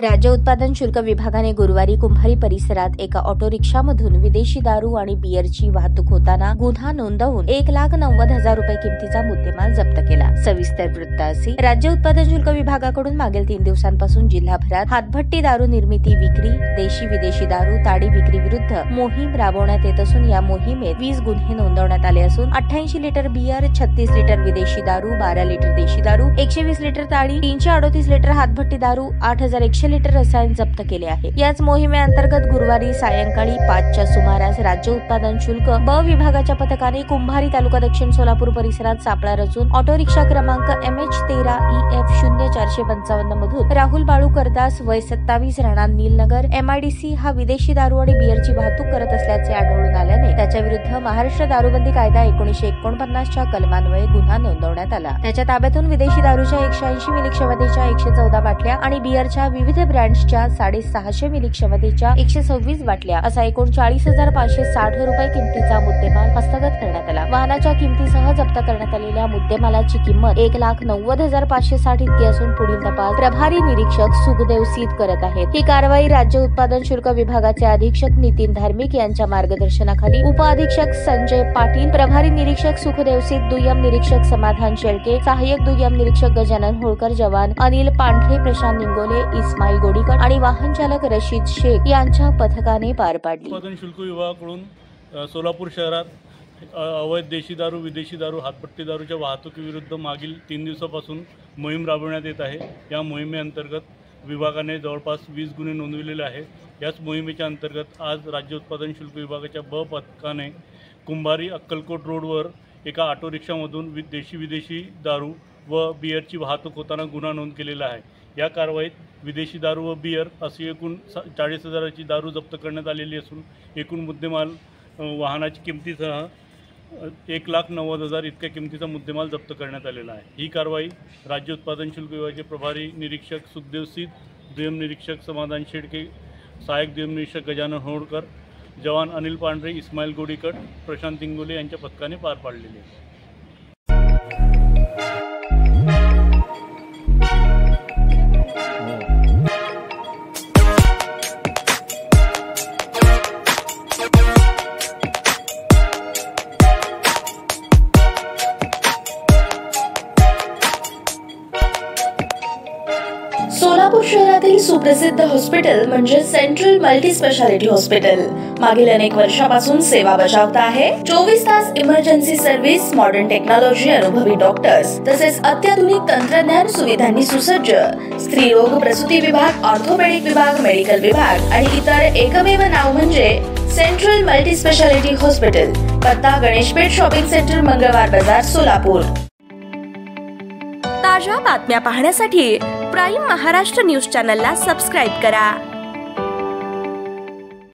राज्य उत्पादन शुल्क विभागाने गुरुवारी कुंभारी परिसरात एका ऑटो रिक्षामधून विदेशी दारू आणि बियरची वाहतूक होताना गुन्हा नोंदवून 1,90,000 रुपये किमतीचा मुद्देमाल जप्त केला। सविस्तर वृत्त असे, राज्य उत्पादन शुल्क विभागाकडून मागील 3 दिवसांपासून जिल्हाभरात हातभट्टी दारू निर्मिती, विक्री, देशी विदेशी दारू, ताडी विक्री विरुद्ध मोहीम राबवण्यात येत असून या मोहिमेत 20 गुन्हे नोंदवण्यात आले असून 88 लिटर बियर, 36 लिटर विदेशी दारू, 12 लिटर देशी दारू, 120 लिटर ताडी, 338 लिटर हातभट्टी दारू, 8,100 लिटर रसायन जप्त केले आहे। याच मोहिमेअंतर्गत गुरुवारी सायंकाळी 5च्या सुमारास राज्य उत्पादन शुल्क ब विभागाच्या पथकाने कुंभारी तालुका दक्षिण सोलापूर परिसरात सापळा रचून ऑटो रिक्षा क्रमांक MH13EF0455 मधून राहुल बाळू करदास वय 27 राणा नीलनगर MIDC हा विदेशी दारू आणि बियरची वाहतूक करत असल्याचे आढळून आल्याने त्याच्या विरुद्ध महाराष्ट्र दारूबंदी कायदा 1949च्या कलमान्वये गुन्हा नोंदवण्यात आला। त्याच्या ताब्यातून विदेशी दारूच्या 180 मिली क्षमतेच्या 114 बाटल्या आणि बियरच्या विविध ब्रँड्सच्या 650 मिली क्षमतेच्या 126 बाटल्या असा एकूण 40,560 रुपये किमतीचा मुद्देमाल हस्तगत करण्यात आला। वाहनाच्या किमतीसह जप्त करण्यात आलेल्या मुद्देमालाची किंमत 1,90,560 इतकी असून पुढील तपास प्रभारी निरीक्षक सुखदेव सीत करत आहेत। ही कारवाई राज्य उत्पादन शुल्क विभागाचे अधीक्षक नितीन धार्मिक यांच्या मार्गदर्शनाखाली उपअधीक्षक संजय पाटील, प्रभारी निरीक्षक सुखदेव सीत, दुय्यम निरीक्षक समाधान शेळके, सहाय्यक दुय्यम निरीक्षक गजानन होळकर, जवान अनिल पांढरे, प्रशांत निंगोले, इस्माईल गोडीकर आणि वाहन चालक रशीद शेख यांच्या पथकाने पार पाडली। उत्पादन शुल्क विभागाकडून सोलापूर शहरात अवैध देशी दारू, विदेशी दारू, हातपट्टी दारूच्या वाहतुकीविरुद्ध मागील 3 दिवसापासून मोहीम राबवण्यात येत आहे। या मोहिमेअंतर्गत विभागाने जवळपास 20 गुन्हे नोंदविलेले आहेत। याच मोहिमेच्या अंतर्गत आज राज्य उत्पादन शुल्क विभागाच्या ब पथकाने कुंभारी अक्कलकोट रोडवर एका ऑटो रिक्षामधून देशी विदेशी दारू व बियरची वाहतूक होताना गुन्हा नोंद केलेला आहे। या कारवाईत विदेशी दारू व बियर अशी एकूण 40,000ची दारू जप्त करण्यात आलेली असून एकूण मुद्देमाल वाहनाची किमतीसह 1,90,000 इतक्या किमतीचा मुद्देमाल जप्त करण्यात आलेला आहे। ही कारवाई राज्य उत्पादन शुल्क विभागाचे प्रभारी निरीक्षक सुखदेव सीत, दुय्यम निरीक्षक समाधान शेळके, सहाय्यक दुय्यम निरीक्षक गजानन होळकर, जवान अनिल पांढरे, इस्माईल गोडीकर, प्रशांत निंगोले यांच्या पथकाने पार पाडलेली आहे। सोलापूर शहरातील सुप्रसिद्ध हॉस्पिटल म्हणजे सेंट्रल मल्टी स्पेशालिटी हॉस्पिटल मागील अनेक वर्षापासून सेवा बजावत आहे। 24 तास इमर्जन्सी सर्व्हिस, मॉडर्न टेक्नॉलॉजी, अनुभवी डॉक्टर्स तसेच अत्याधुनिक तंत्रज्ञान सुविधांनी सुसज्ज स्त्रीरोग प्रसूती विभाग, ऑर्थोपेडिक विभाग, मेडिकल विभाग आणि इतर एकमेव नाव म्हणजे सेंट्रल मल्टी स्पेशालिटी हॉस्पिटल। पत्ता गणेशपेठ शॉपिंग सेंटर, मंगळवार बाजार, सोलापूर। ताज्या बातम्या पाहण्यासाठी प्राईम महाराष्ट्र न्यूज चॅनलला सबस्क्राईब करा।